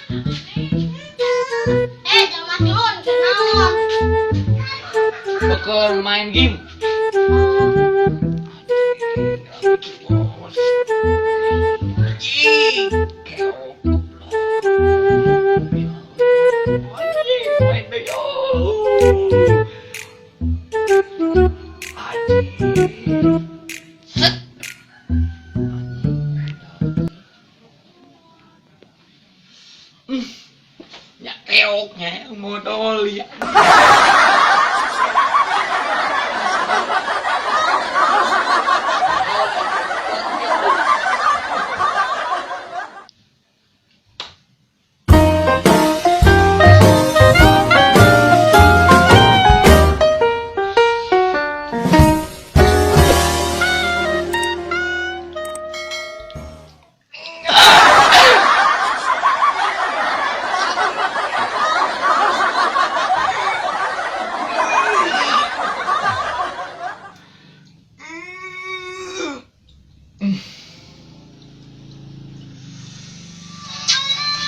Jangan matiun, kenaon? Bakal main game. Main deh yo. Set. Ya keoknya modal ya.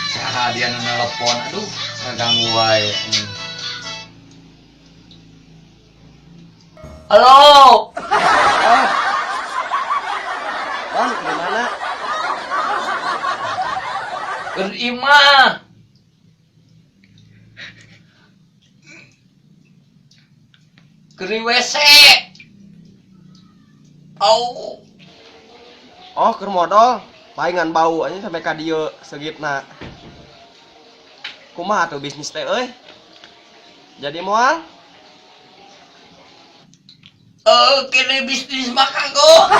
Saha dia nelpon, aduh, ngeganggu wae. Halo. Bang, gimana? Keur imah. Keur di WC. Au. Oh, keur modal. Palingan bau aja sampai ka dieu segitna. Kumaha tuh bisnis teh euy? Jadi moal? Kene bisnis mah kanggo.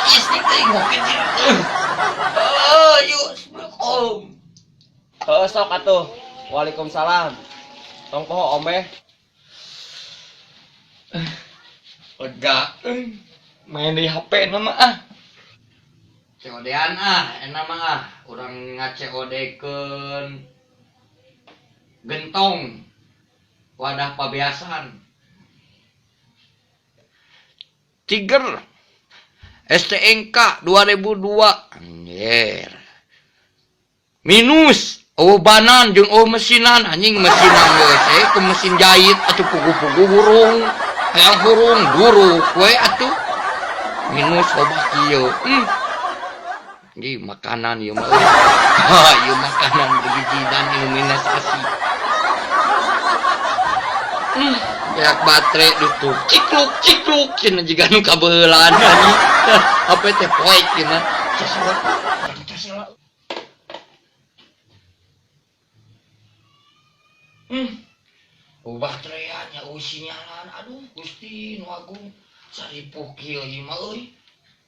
Istri teh ngopi gitu. Yuk, assalamualaikum. Sok atuh. Waalaikumsalam. Tong poho ombe. Lega. Main di HP nama ah. COD-an enak mah urang nga-COD-keun gentong wadah pabeasan. Tiger STNK 2002 anjir. Minus banan jeung mesinan anjing mesinan geus ke mesin jahit atuh pugu-pugu burung hayang burung duruk we atuh minus obat kieu Ji makanan ieu mah ieu makanan bergizi dan iluminasi beak baterai dutup cikluk cenah jiga nu kabeulan anjing apa teh poek ieu mah casela baterainya sinyalan aduh Gusti nu agung saripuh kieu ieu mah euy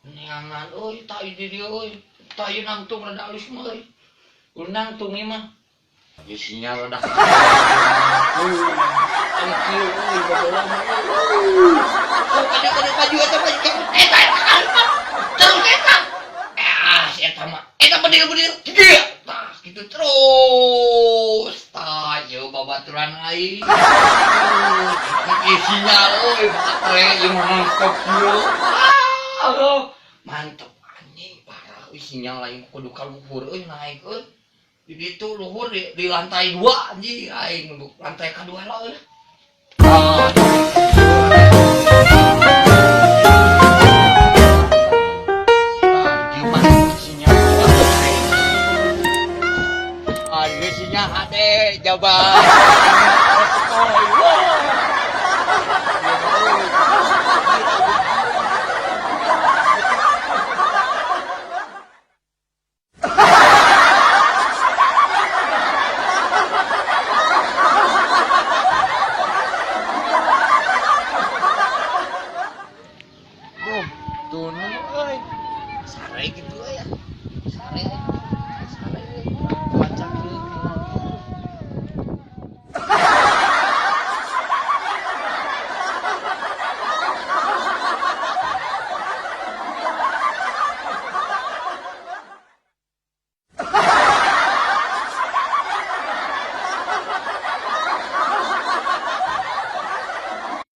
neangan euy ta di dieu euy ta ieu nangtung rada alus mah euy nangtung ieu mah ieu sinyal rada thank you euy bageula mah sok kada maju eta mah eta terus eta eta mah eta bedil tah kitu terus tah ieu babaturan aing sinyal euy baterai ieu mantep ieu mantep anjing parah euy sinyal lain kudu ka luhur euy naik euy di ditu luhur di lantai 2 anjing aing lantai kadua lah euy sinyal hade jabat